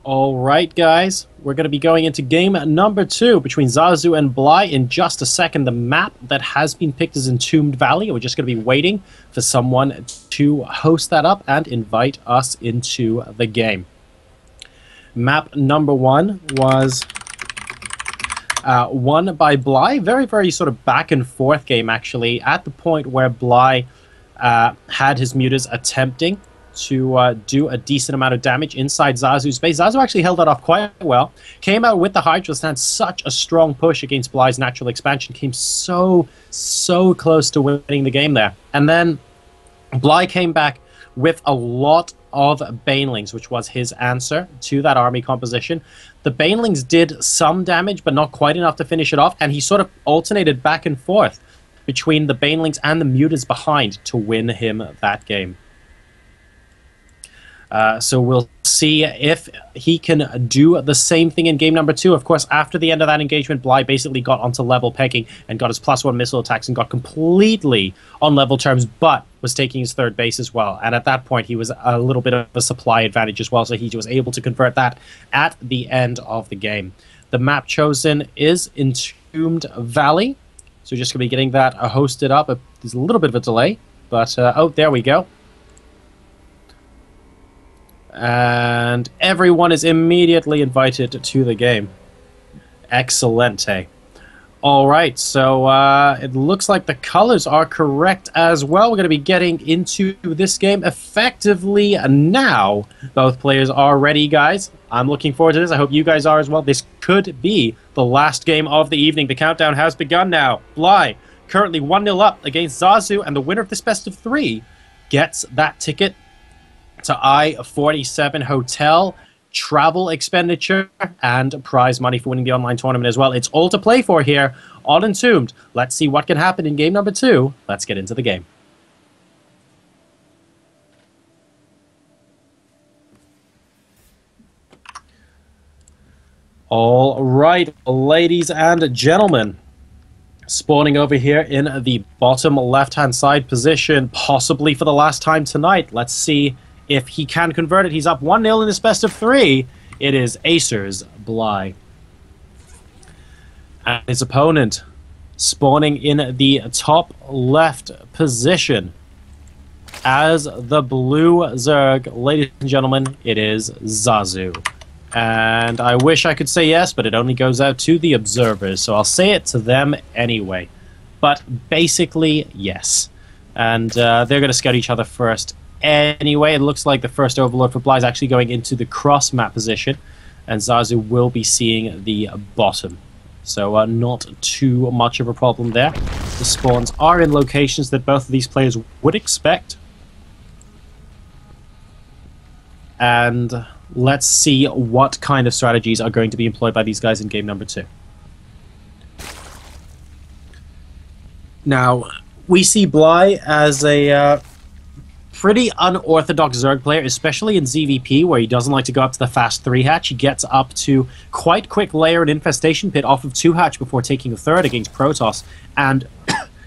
All right, guys, we're going to be going into game number 2 between Zazu and Bly in just a second. The map that has been picked is Entombed Valley. We're just going to be waiting for someone to host that up and invite us into the game. Map number 1 was won by Bly. Very sort of back and forth game, actually, at the point where Bly had his mutas attempting to do a decent amount of damage inside Zazu's space. Zazu actually held that off quite well. Came out with the Hydra stand, such a strong push against Bly's natural expansion. Came so close to winning the game there. And then Bly came back with a lot of Banelings, which was his answer to that army composition. The Banelings did some damage, but not quite enough to finish it off, and he sort of alternated back and forth between the Banelings and the mutas behind to win him that game. So we'll see if he can do the same thing in game number 2. Of course, after the end of that engagement, Bly basically got onto level pegging and got his +1 missile attacks and got completely on level terms, but was taking his third base as well. And at that point, he was a little bit of a supply advantage as well, so he was able to convert that at the end of the game. The map chosen is Entombed Valley. So we're just going to be getting that hosted up. There's a little bit of a delay, but oh, there we go. And everyone is immediately invited to the game. Excellente. Alright, so it looks like the colors are correct as well. We're going to be getting into this game effectively now. Both players are ready, guys. I'm looking forward to this. I hope you guys are as well. This could be the last game of the evening. The countdown has begun now. Bly currently 1-0 up against Zazu, and the winner of this best of 3 gets that ticket to I-47 Hotel, travel expenditure, and prize money for winning the online tournament as well. It's all to play for here on Entombed. Let's see what can happen in game number 2. Let's get into the game. All right, ladies and gentlemen. Spawning over here in the bottom left-hand side position, possibly for the last time tonight. Let's see if he can convert it. He's up 1-0 in this best of 3. It is Acer's Bly. And his opponent spawning in the top left position as the blue Zerg. Ladies and gentlemen, it is Zazu. And I wish I could say yes, but it only goes out to the observers, so I'll say it to them anyway. But basically, yes. And they're going to scout each other first. Anyway, it looks like the first Overlord for Bly is actually going into the cross-map position, and Zazu will be seeing the bottom. So not too much of a problem there. The spawns are in locations that both of these players would expect. And let's see what kind of strategies are going to be employed by these guys in game number 2. Now, we see Bly as a pretty unorthodox Zerg player, especially in ZVP, where he doesn't like to go up to the fast 3-hatch. He gets up to quite quick layer and infestation pit off of 2-hatch before taking a third against Protoss, and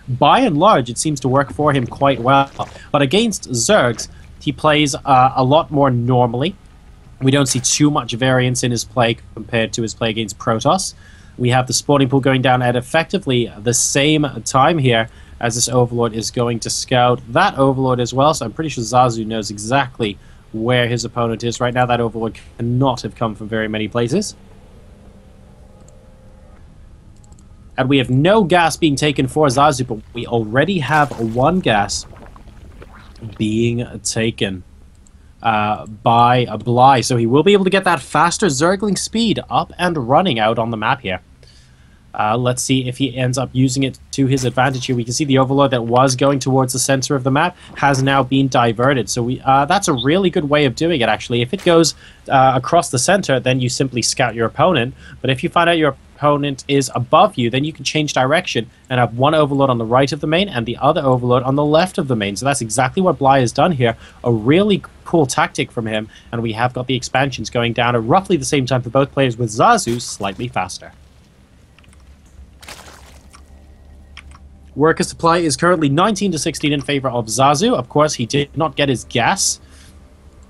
by and large it seems to work for him quite well. But against Zergs, he plays a lot more normally. We don't see too much variance in his play compared to his play against Protoss. We have the spawning pool going down at effectively the same time here, as this Overlord is going to scout that Overlord as well. So I'm pretty sure Zazu knows exactly where his opponent is right now. That Overlord cannot have come from very many places. And we have no gas being taken for Zazu, but we already have 1 gas being taken by Bly. So he will be able to get that faster Zergling speed up and running out on the map here. Let's see if he ends up using it to his advantage here. We can see the Overlord that was going towards the center of the map has now been diverted. So that's a really good way of doing it, actually. If it goes across the center, then you simply scout your opponent. But if you find out your opponent is above you, then you can change direction and have one Overlord on the right of the main and the other Overlord on the left of the main. So that's exactly what Bly has done here. A really cool tactic from him. And we have got the expansions going down at roughly the same time for both players, with Zazu slightly faster. Worker supply is currently 19 to 16 in favor of Zazu. Of course, he did not get his gas,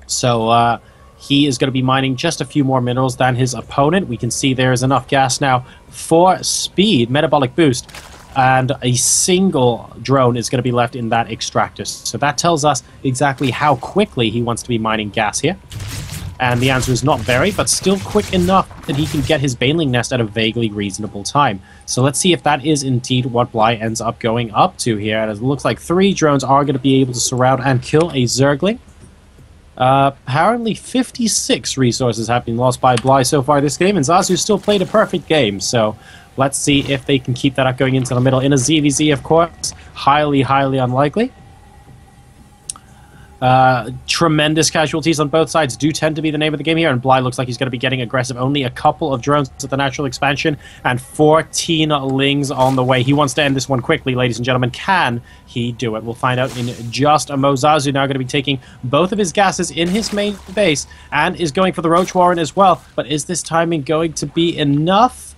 so he is going to be mining just a few more minerals than his opponent. We can see there is enough gas now for speed, metabolic boost, and a single drone is going to be left in that extractor. So that tells us exactly how quickly he wants to be mining gas here. And the answer is not very, but still quick enough that he can get his baneling nest at a vaguely reasonable time. So let's see if that is indeed what Bly ends up going up to here. And it looks like 3 drones are going to be able to surround and kill a Zergling. Apparently 56 resources have been lost by Bly so far this game, and Zazu still played a perfect game. So let's see if they can keep that up going into the middle. In a ZVZ, of course, highly, highly unlikely. Tremendous casualties on both sides do tend to be the name of the game here, and Bly looks like he's going to be getting aggressive. Only a couple of drones at the natural expansion, and 14 lings on the way. He wants to end this one quickly, ladies and gentlemen. Can he do it? We'll find out in just a mo. Zazu now going to be taking both of his gases in his main base, and is going for the Roach Warren as well. But is this timing going to be enough?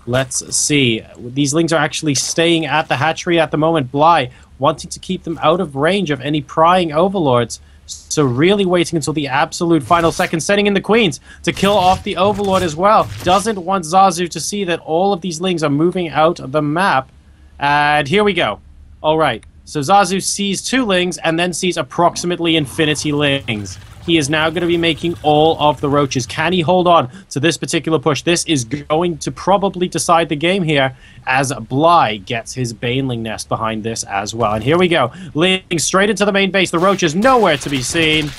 Let's see. These lings are actually staying at the hatchery at the moment. Bly wanting to keep them out of range of any prying overlords. So really waiting until the absolute final second, sending in the queens to kill off the overlord as well. Doesn't want Zazu to see that all of these lings are moving out of the map. And here we go. All right. So Zazu sees 2 lings and then sees approximately infinity lings. He is now going to be making all of the roaches. Can he hold on to this particular push? This is going to probably decide the game here, as Bly gets his baneling nest behind this as well. And here we go. Leading straight into the main base. The roaches nowhere to be seen.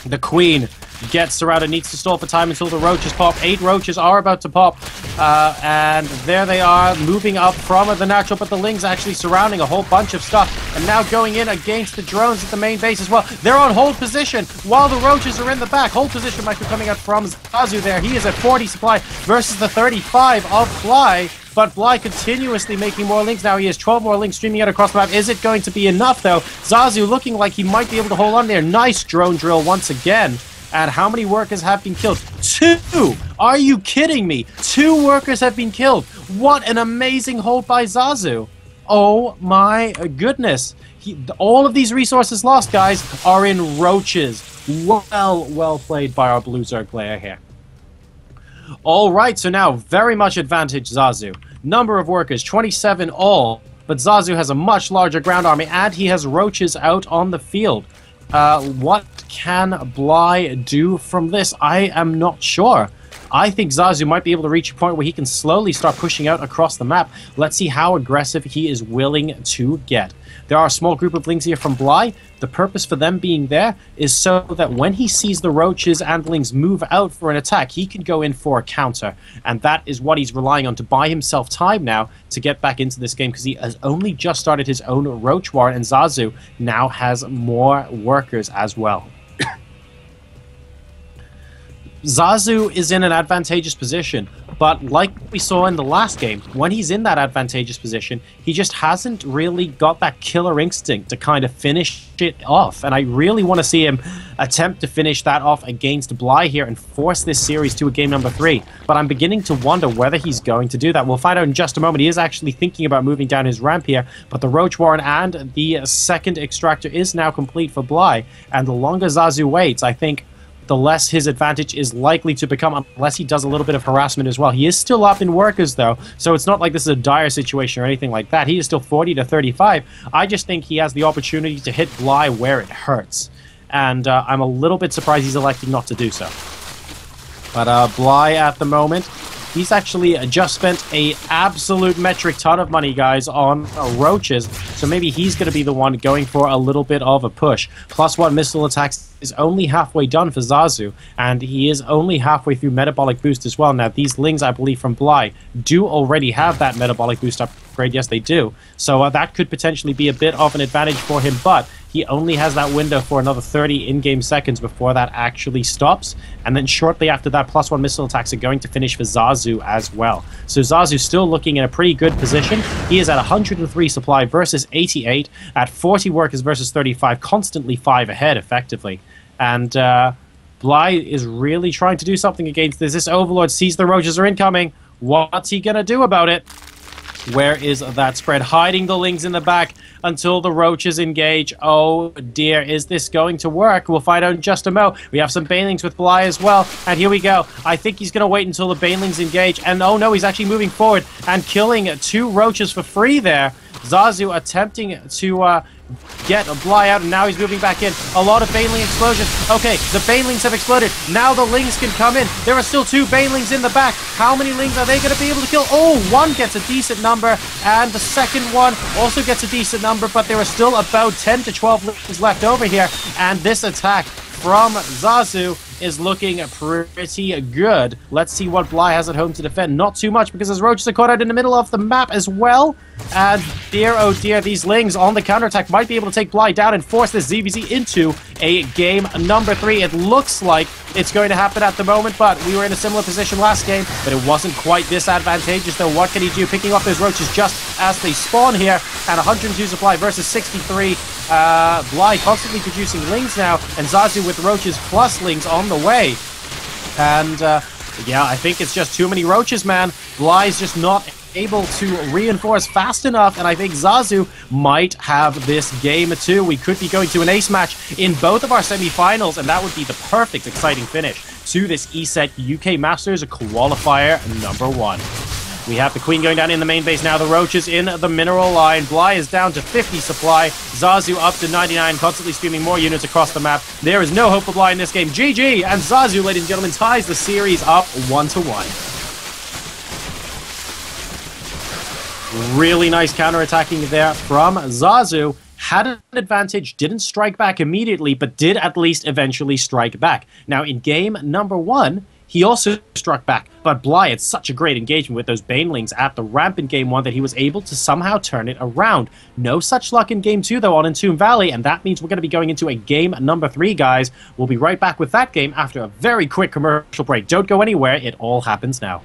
The queen gets surrounded, needs to stall for time until the roaches pop. 8 roaches are about to pop. And there they are, moving up from the natural, but the lings actually surrounding a whole bunch of stuff. And now going in against the drones at the main base as well. They're on hold position while the roaches are in the back. Hold position might be coming out from Zazu there. He is at 40 supply versus the 35 of Bly. But Bly continuously making more links now. He has 12 more links streaming out across the map. Is it going to be enough, though? Zazu looking like he might be able to hold on there. Nice drone drill once again. And how many workers have been killed? 2! Are you kidding me? 2 workers have been killed. What an amazing hold by Zazu. Oh my goodness. All of these resources lost, guys, are in roaches. Well played by our Blue Zerg player here. All right, so now very much advantage Zazu. Number of workers, 27 all. But Zazu has a much larger ground army, and he has roaches out on the field. What can Bly do from this? I am not sure. I think Zazu might be able to reach a point where he can slowly start pushing out across the map. Let's see how aggressive he is willing to get. There are a small group of lings here from Bly. The purpose for them being there is so that when he sees the roaches and lings move out for an attack, he can go in for a counter. And that is what he's relying on to buy himself time now to get back into this game, because he has only just started his own roach war, and Zazu now has more workers as well. Zazu is in an advantageous position, but like we saw in the last game, when he's in that advantageous position, he just hasn't really got that killer instinct to kind of finish it off. And I really want to see him attempt to finish that off against Bly here and force this series to a game number 3. But I'm beginning to wonder whether he's going to do that. We'll find out in just a moment. He is actually thinking about moving down his ramp here, but the Roach Warren and the second extractor is now complete for Bly. And the longer Zazu waits, I think the less his advantage is likely to become, unless he does a little bit of harassment as well. He is still up in workers, though, so it's not like this is a dire situation or anything like that. He is still 40 to 35. I just think he has the opportunity to hit Bly where it hurts, and I'm a little bit surprised he's electing not to do so. But Bly, at the moment, he's actually just spent a absolute metric ton of money, guys, on roaches, so maybe he's going to be the one going for a little bit of a push. +1 missile attacks is only halfway done for Zazu, and he is only halfway through metabolic boost as well. Now, these lings, I believe, from Bly do already have that metabolic boost upgrade. Yes, they do. So that could potentially be a bit of an advantage for him, but he only has that window for another 30 in-game seconds before that actually stops. And then shortly after that, +1 missile attacks are going to finish for Zazu as well. So Zazu's still looking in a pretty good position. He is at 103 supply versus 88, at 40 workers versus 35, constantly 5 ahead, effectively. And Bly is really trying to do something against this. This Overlord sees the roaches are incoming. What's he going to do about it? Where is that spread? Hiding the Lings in the back until the Roaches engage. Oh dear, is this going to work? We'll find out in just a mo. We have some Banelings with Bly as well. And here we go. I think he's going to wait until the Banelings engage. And oh no, he's actually moving forward and killing 2 Roaches for free there. Zazu attempting to get a Bly out, and now he's moving back in. A lot of Baneling explosions. Okay, the Banelings have exploded. Now the Lings can come in. There are still 2 Banelings in the back. How many Lings are they going to be able to kill? Oh, one gets a decent number, and the second one also gets a decent number, but there are still about 10 to 12 Lings left over here, and this attack from Zazu is looking pretty good. Let's see what Bly has at home to defend. Not too much, because his Roaches are caught out in the middle of the map as well. And dear, oh dear, these Lings on the counterattack might be able to take Bly down and force this ZVZ into a game number 3. It looks like it's going to happen at the moment, but we were in a similar position last game, but it wasn't quite this advantageous, though. What can he do? Picking off those Roaches just as they spawn here, and 102 supply versus 63. Bly constantly producing Lings now, and Zazu with Roaches plus Lings on the way. And yeah, I think it's just too many Roaches, man. Bly's just not able to reinforce fast enough, and I think Zazu might have this game too. We could be going to an ace match in both of our semi-finals, and that would be the perfect exciting finish to this ESET UK Masters qualifier number 1. We have the Queen going down in the main base now. The Roaches in the mineral line. Bly is down to 50 supply. Zazu up to 99, constantly streaming more units across the map. There is no hope for Bly in this game. GG! And Zazu, ladies and gentlemen, ties the series up 1-1. Really nice counterattacking there from Zazu. Had an advantage, didn't strike back immediately, but did at least eventually strike back. Now, in game number 1, he also struck back, but Bly had such a great engagement with those Banelings at the ramp in game 1 that he was able to somehow turn it around. No such luck in game 2, though, on Entomb Valley, and that means we're going to be going into a game number 3, guys. We'll be right back with that game after a very quick commercial break. Don't go anywhere, it all happens now.